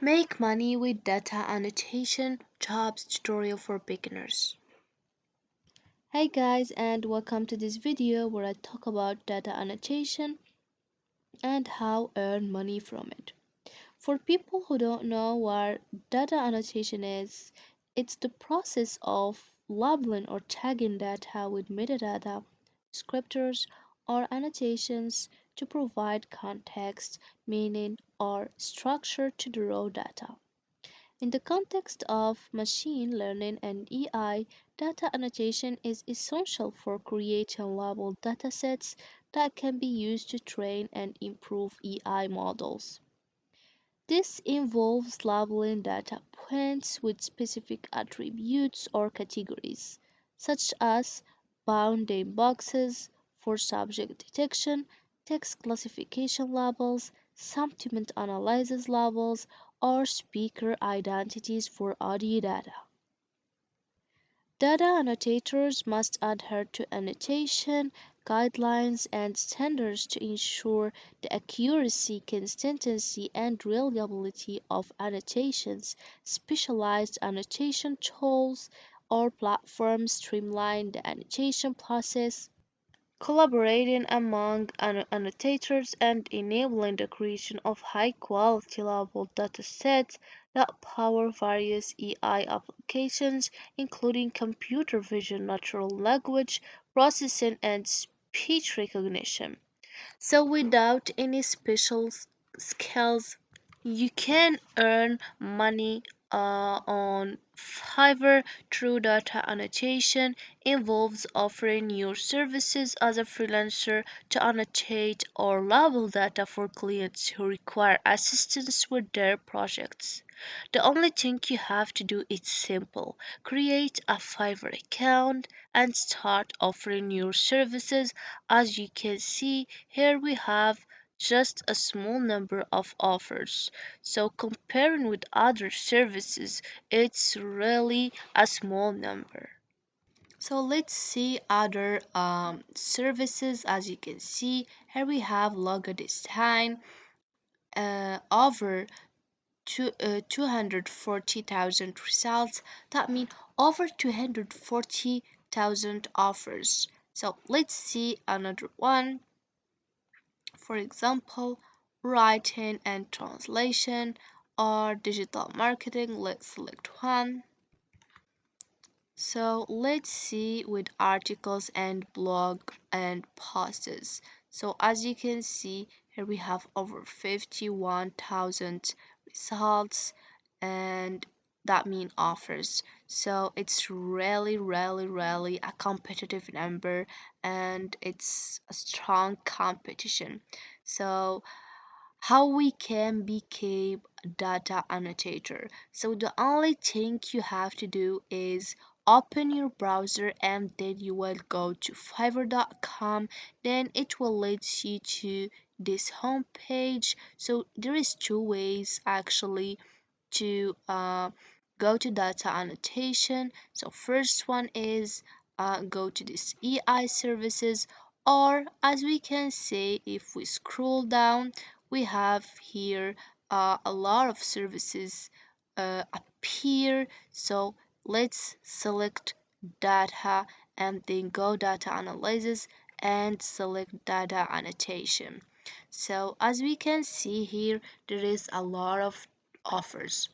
Make money with data annotation jobs tutorial for beginners. Hey guys, and welcome to this video where I talk about data annotation and how earn money from it. For people who don't know what data annotation is, it's the process of labeling or tagging data with metadata, descriptors, or annotations to provide context, meaning, or structure to the raw data. In the context of machine learning and AI, data annotation is essential for creating labeled datasets that can be used to train and improve AI models. This involves labeling data points with specific attributes or categories, such as bounding boxes for subject detection, text classification labels, sentiment analysis labels, or speaker identities for audio data. Data annotators must adhere to annotation guidelines and standards to ensure the accuracy, consistency, and reliability of annotations. Specialized annotation tools or platforms streamline the annotation process, collaborating among annotators and enabling the creation of high-quality labeled datasets that power various AI applications, including computer vision, natural language processing, and speech recognition. So, without any special skills, you can earn money on Fiverr through data annotation involves offering your services as a freelancer to annotate or label data for clients who require assistance with their projects. The only thing you have to do is simple. Create a Fiverr account and start offering your services. As you can see, here we have just a small number of offers. So comparing with other services, it's really a small number. So let's see other services. As you can see, here we have logo design, over 240,000 results. That means over 240,000 offers. So let's see another one. For example, writing and translation or digital marketing. Let's select one. So let's see with articles and blog and posts. So as you can see here we have over 51,000 results and that mean offers. So it's really a competitive number and it's a strong competition. So how we can become a data annotator. So the only thing you have to do is open your browser and then you will go to fiverr.com, then it will lead you to this home page. So there is two ways actually to go to data annotation. So first one is go to this EI services, or as we can see if we scroll down we have here a lot of services appear. So let's select data and then go data analysis and select data annotation. So as we can see here there is a lot of offers.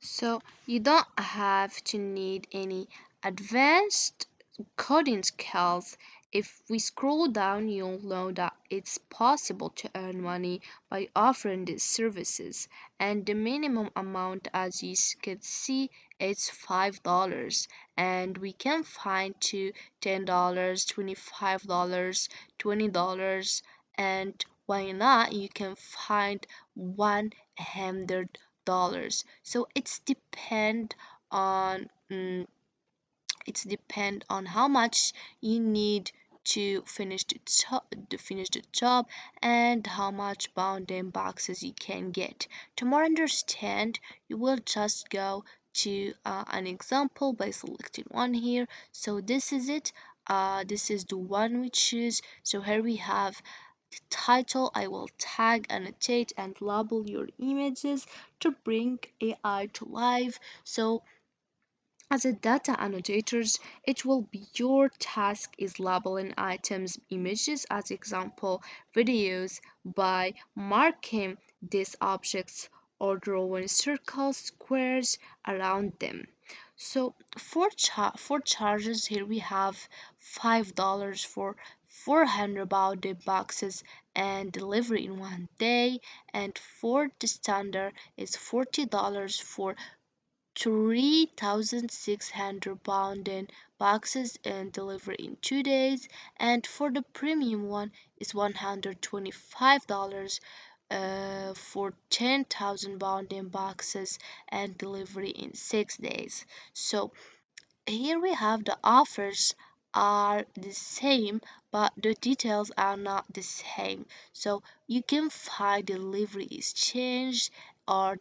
So you don't have to need any advanced coding skills. If we scroll down, you'll know that it's possible to earn money by offering these services. And the minimum amount, as you can see, is $5. And we can find to $10, $25, $20, and why not? You can find $100. So on depend on how much you need to finish the job and how much bounding boxes you can get. To more understand, you will just go to an example by selecting one here. So this is it. This is the one we choose. So here we have Title, I will tag, annotate, and label your images to bring AI to life. So as a data annotators, it will be your task is labeling items, images as example, videos by marking these objects or drawing circles, squares around them. So for charges here we have $5 for 400 bounded boxes and delivery in 1 day, and for the standard is $40 for 3,600 pound in boxes and delivery in 2 days, and for the premium one is $125 for 10,000 pound in boxes and delivery in 6 days. So here we have the offers are the same, but the details are not the same. So you can find delivery is changed, or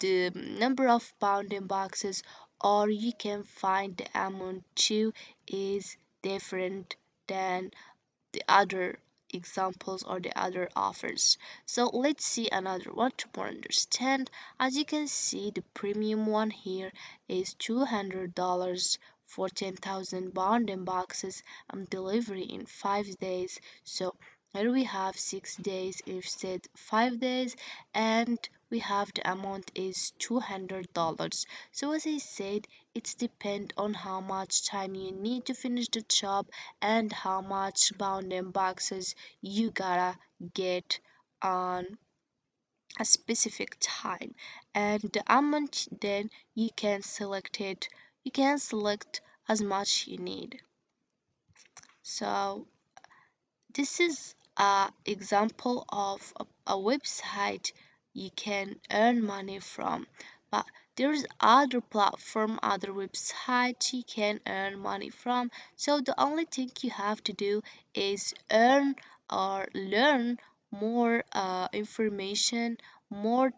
the number of bounding boxes, or you can find the amount too is different than the other examples or the other offers. So let's see another one to more understand. As you can see, the premium one here is $200 for 10,000 bond and boxes and delivery in 5 days. So here we have 6 days instead 5 days, and we have the amount is $200. So as I said, it's depend on how much time you need to finish the job and how much bound and boxes you gotta get on a specific time, and the amount then you can select it, you can select as much you need. So this is a example of a website you can earn money from, but there's other platform, other websites you can earn money from. So the only thing you have to do is earn or learn more information, more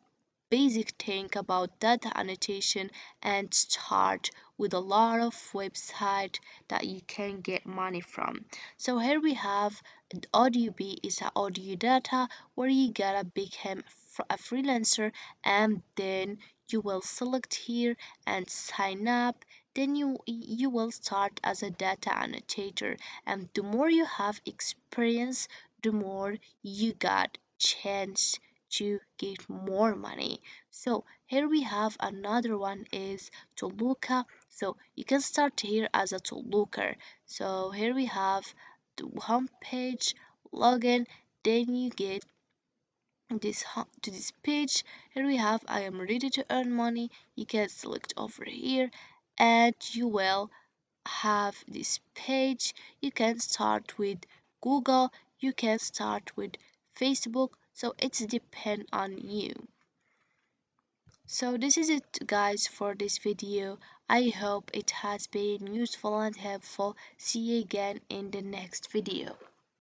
basic thing about data annotation, and start with a lot of website that you can get money from. So here we have AudioB is a audio data where you gotta become a freelancer, and then you will select here and sign up. Then you will start as a data annotator, and the more you have experience, the more you got chance to get more money. So here we have another one is Toluca. So you can start here as a Toluca. So here we have the home page, login, then you get to this page. Here we have I am ready to earn money. You can select over here, and you will have this page. You can start with Google, you can start with Facebook, so it's depend on you. So this is it guys for this video. I hope it has been useful and helpful. See you again in the next video.